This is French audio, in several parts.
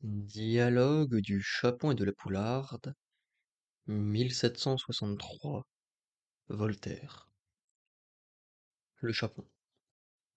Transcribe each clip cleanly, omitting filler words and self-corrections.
Dialogue du Chapon et de la Poularde, 1763. Voltaire. Le Chapon.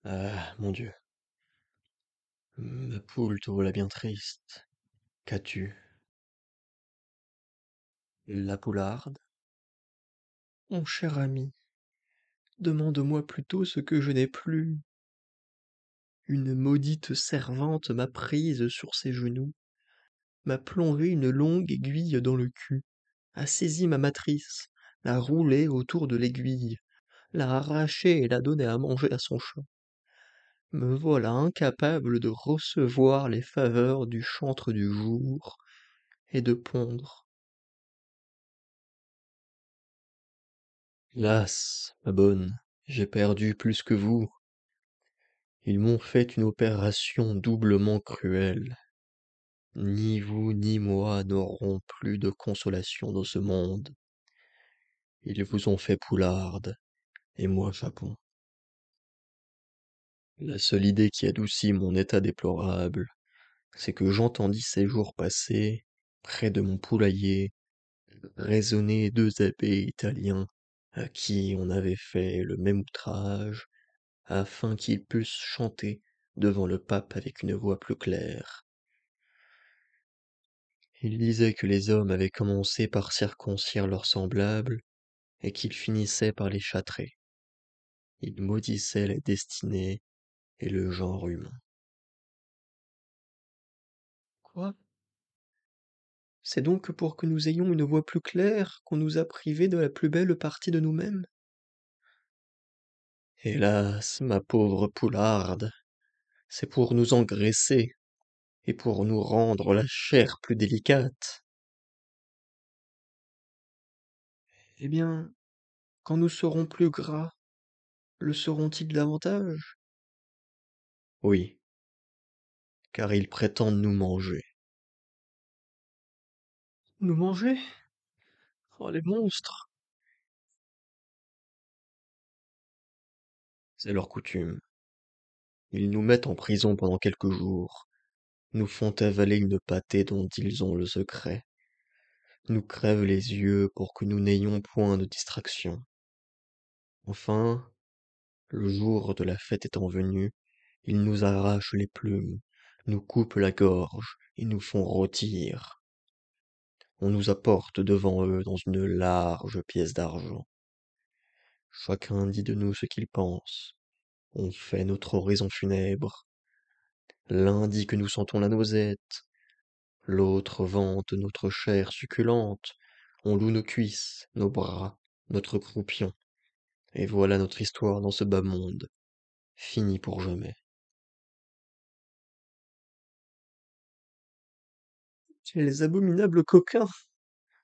Ah, mon Dieu. Ma poule te voilà bien triste. Qu'as-tu? La Poularde. Mon cher ami, demande-moi plutôt ce que je n'ai plus. Une maudite servante m'a prise sur ses genoux, m'a plongé une longue aiguille dans le cul, a saisi ma matrice, l'a roulée autour de l'aiguille, l'a arrachée et l'a donnée à manger à son chat. Me voilà incapable de recevoir les faveurs du chantre du jour et de pondre. Hélas, ma bonne, j'ai perdu plus que vous. Ils m'ont fait une opération doublement cruelle. Ni vous ni moi n'aurons plus de consolation dans ce monde. Ils vous ont fait poularde, et moi chapon. La seule idée qui adoucit mon état déplorable, c'est que j'entendis ces jours passés, près de mon poulailler, résonner deux abbés italiens à qui on avait fait le même outrage, afin qu'ils pussent chanter devant le pape avec une voix plus claire. Ils disaient que les hommes avaient commencé par circoncire leurs semblables et qu'ils finissaient par les châtrer. Ils maudissaient la destinée et le genre humain. Quoi? C'est donc pour que nous ayons une voix plus claire qu'on nous a privés de la plus belle partie de nous-mêmes? Hélas, ma pauvre Poularde, c'est pour nous engraisser et pour nous rendre la chair plus délicate. Eh bien, quand nous serons plus gras, le seront-ils davantage? Oui, car ils prétendent nous manger. Nous manger? Oh, les monstres! C'est leur coutume. Ils nous mettent en prison pendant quelques jours, nous font avaler une pâtée dont ils ont le secret, nous crèvent les yeux pour que nous n'ayons point de distraction. Enfin, le jour de la fête étant venu, ils nous arrachent les plumes, nous coupent la gorge et nous font rôtir. On nous apporte devant eux dans une large pièce d'argent. Chacun dit de nous ce qu'il pense. On fait notre oraison funèbre. L'un dit que nous sentons la noisette, l'autre vante notre chair succulente. On loue nos cuisses, nos bras, notre croupion. Et voilà notre histoire dans ce bas monde, finie pour jamais. Quels abominables coquins!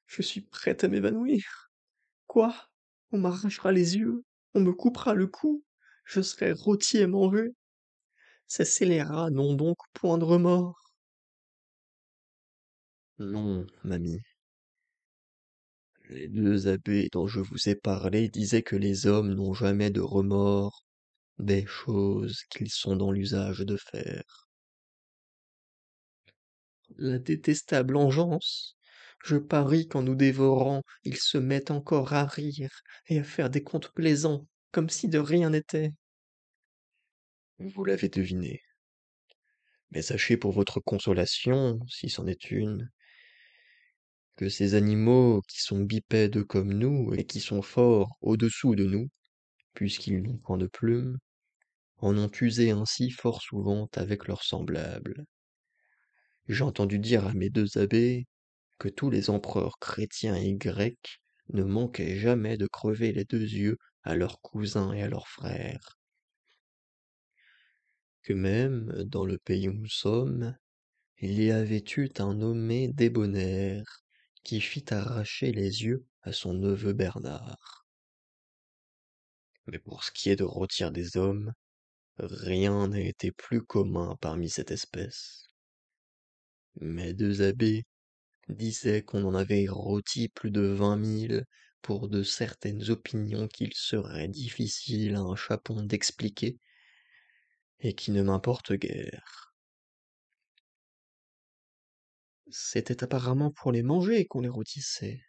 Je suis prête à m'évanouir. Quoi? On m'arrachera les yeux, on me coupera le cou, je serai rôti et mangé. Ces scélérats n'ont donc point de remords. Non, mamie. Les deux abbés dont je vous ai parlé disaient que les hommes n'ont jamais de remords des choses qu'ils sont dans l'usage de faire. La détestable engeance! Je parie qu'en nous dévorant, ils se mettent encore à rire et à faire des contes plaisants, comme si de rien n'était. Vous l'avez deviné. Mais sachez pour votre consolation, si c'en est une, que ces animaux qui sont bipèdes comme nous et qui sont forts au-dessous de nous, puisqu'ils n'ont point de plumes, en ont usé ainsi fort souvent avec leurs semblables. J'ai entendu dire à mes deux abbés que tous les empereurs chrétiens et grecs ne manquaient jamais de crever les deux yeux à leurs cousins et à leurs frères, que même dans le pays où nous sommes, il y avait eu un nommé Débonnaire qui fit arracher les yeux à son neveu Bernard. Mais pour ce qui est de rôtir des hommes, rien n'a été plus commun parmi cette espèce. Mes deux abbés disaient qu'on en avait rôti plus de 20 000 pour de certaines opinions qu'il serait difficile à un chapon d'expliquer et qui ne m'importent guère. C'était apparemment pour les manger qu'on les rôtissait.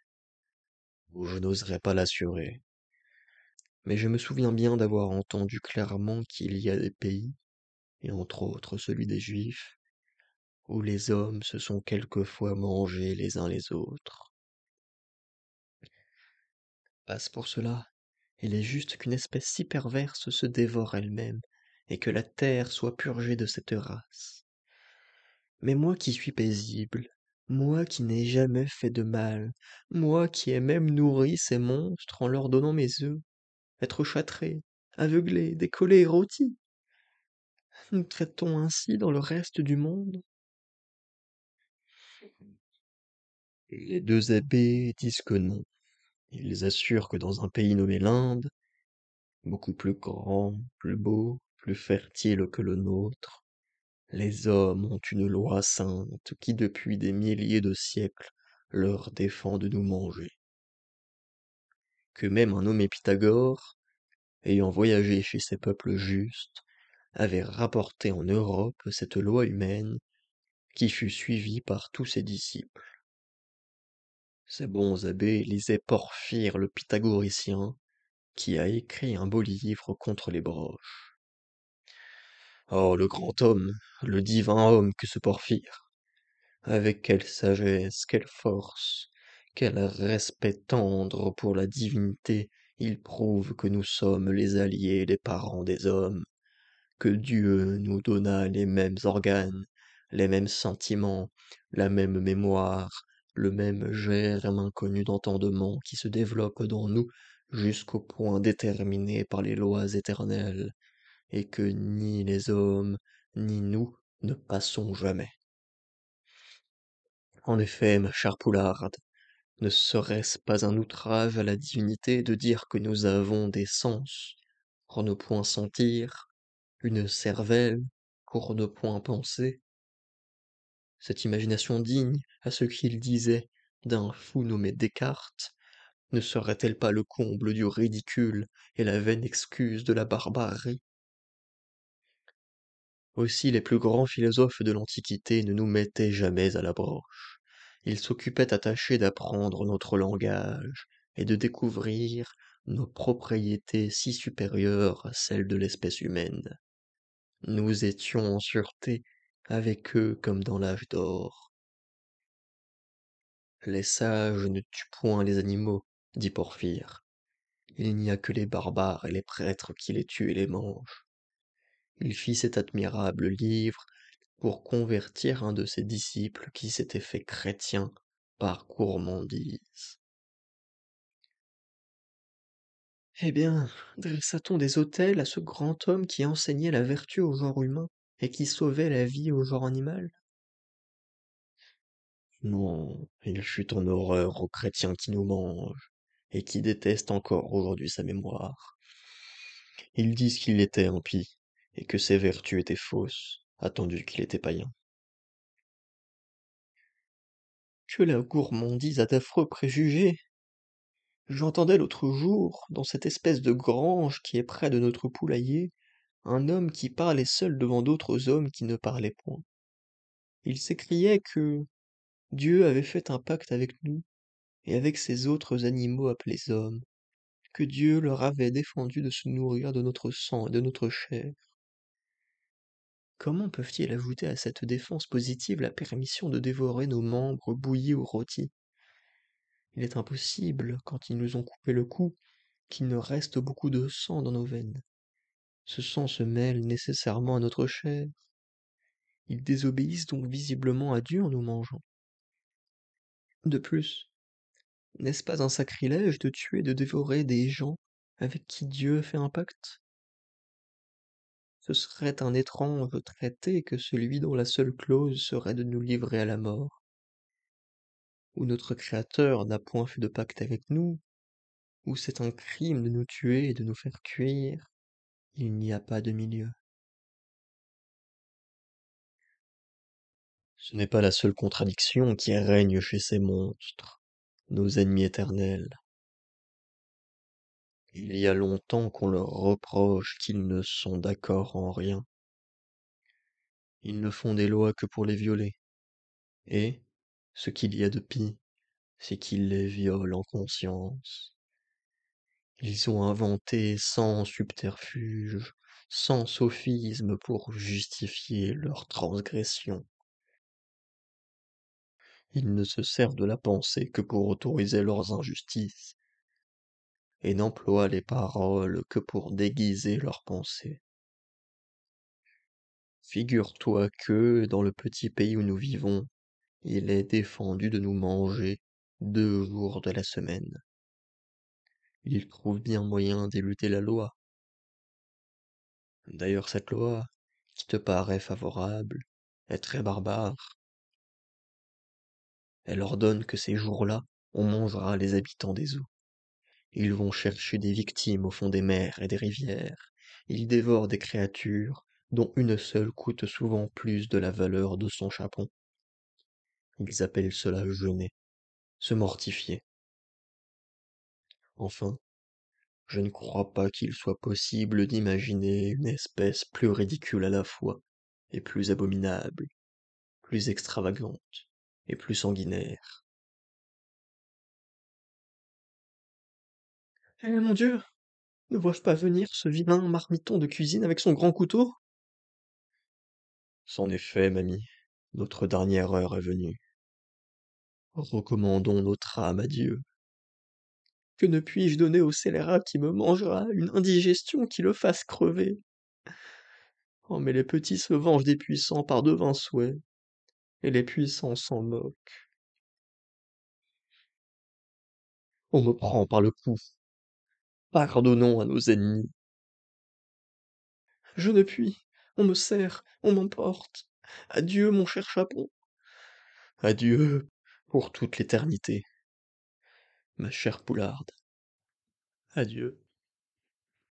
Ou je n'oserais pas l'assurer. Mais je me souviens bien d'avoir entendu clairement qu'il y a des pays, et entre autres celui des Juifs, où les hommes se sont quelquefois mangés les uns les autres. Passe pour cela, il est juste qu'une espèce si perverse se dévore elle-même, et que la terre soit purgée de cette race. Mais moi qui suis paisible, moi qui n'ai jamais fait de mal, moi qui ai même nourri ces monstres en leur donnant mes œufs, être châtré, aveuglé, décollé et rôti, nous traitons ainsi dans le reste du monde? Les deux abbés disent que non. Ils assurent que dans un pays nommé l'Inde, beaucoup plus grand, plus beau, plus fertile que le nôtre, les hommes ont une loi sainte qui depuis des milliers de siècles leur défend de nous manger. Que même un nommé Pythagore, ayant voyagé chez ces peuples justes, avait rapporté en Europe cette loi humaine qui fut suivie par tous ses disciples. Ces bons abbés lisaient Porphyre le pythagoricien, qui a écrit un beau livre contre les broches. Oh, le grand homme, le divin homme que ce Porphyre! Avec quelle sagesse, quelle force, quel respect tendre pour la divinité il prouve que nous sommes les alliés, les parents des hommes, que Dieu nous donna les mêmes organes, les mêmes sentiments, la même mémoire, le même germe inconnu d'entendement qui se développe dans nous jusqu'au point déterminé par les lois éternelles, et que ni les hommes, ni nous ne passons jamais. En effet, ma chère Poularde, ne serait-ce pas un outrage à la divinité de dire que nous avons des sens pour ne point sentir, une cervelle pour ne point penser? Cette imagination digne, à ce qu'il disait, d'un fou nommé Descartes, ne serait-elle pas le comble du ridicule et la vaine excuse de la barbarie? Aussi les plus grands philosophes de l'Antiquité ne nous mettaient jamais à la broche. Ils s'occupaient à tâcher d'apprendre notre langage et de découvrir nos propriétés si supérieures à celles de l'espèce humaine. Nous étions en sûreté avec eux comme dans l'âge d'or. Les sages ne tuent point les animaux, dit Porphyre. Il n'y a que les barbares et les prêtres qui les tuent et les mangent. Il fit cet admirable livre pour convertir un de ses disciples qui s'était fait chrétien par gourmandise. Eh bien, dressa-t-on des autels à ce grand homme qui enseignait la vertu au genre humain et qui sauvait la vie au genre animal? Non, il fut en horreur aux chrétiens qui nous mangent, et qui détestent encore aujourd'hui sa mémoire. Ils disent qu'il était impie, et que ses vertus étaient fausses, attendu qu'il était païen. Que la gourmandise a d'affreux préjugés! J'entendais l'autre jour, dans cette espèce de grange qui est près de notre poulailler, un homme qui parlait seul devant d'autres hommes qui ne parlaient point. Il s'écriait que Dieu avait fait un pacte avec nous et avec ces autres animaux appelés hommes, que Dieu leur avait défendu de se nourrir de notre sang et de notre chair. Comment peuvent-ils ajouter à cette défense positive la permission de dévorer nos membres bouillis ou rôtis? Il est impossible, quand ils nous ont coupé le cou, qu'il ne reste beaucoup de sang dans nos veines. Ce sang se mêle nécessairement à notre chair. Ils désobéissent donc visiblement à Dieu en nous mangeant. De plus, n'est-ce pas un sacrilège de tuer et de dévorer des gens avec qui Dieu fait un pacte? Ce serait un étrange traité que celui dont la seule clause serait de nous livrer à la mort, où notre Créateur n'a point fait de pacte avec nous, où c'est un crime de nous tuer et de nous faire cuire. Il n'y a pas de milieu. Ce n'est pas la seule contradiction qui règne chez ces monstres, nos ennemis éternels. Il y a longtemps qu'on leur reproche qu'ils ne sont d'accord en rien. Ils ne font des lois que pour les violer. Et, Ce qu'il y a de pis, c'est qu'ils les violent en conscience. Ils ont inventé sans subterfuge, sans sophisme pour justifier leurs transgressions. Ils ne se servent de la pensée que pour autoriser leurs injustices, et n'emploient les paroles que pour déguiser leurs pensées. Figure-toi que, dans le petit pays où nous vivons, il est défendu de nous manger 2 jours de la semaine. Ils trouvent bien moyen d'éluder la loi. D'ailleurs, cette loi, qui te paraît favorable, est très barbare. Elle ordonne que ces jours-là, on mangera les habitants des eaux. Ils vont chercher des victimes au fond des mers et des rivières. Ils dévorent des créatures dont une seule coûte souvent plus de la valeur de son chapon. Ils appellent cela jeûner, se mortifier. Enfin, je ne crois pas qu'il soit possible d'imaginer une espèce plus ridicule à la fois, et plus abominable, plus extravagante, et plus sanguinaire. Eh mon Dieu! Ne vois-je pas venir ce vilain marmiton de cuisine avec son grand couteau? C'en est fait, mamie. Notre dernière heure est venue. Recommandons notre âme à Dieu. Que ne puis-je donner au scélérat qui me mangera une indigestion qui le fasse crever? Oh, mais les petits se vengent des puissants par devint souhait, et les puissants s'en moquent. On me prend par le cou. Pardonnons à nos ennemis. Je ne puis. On me serre, on m'emporte. Adieu, mon cher Chapon. Adieu pour toute l'éternité, ma chère Poularde. Adieu.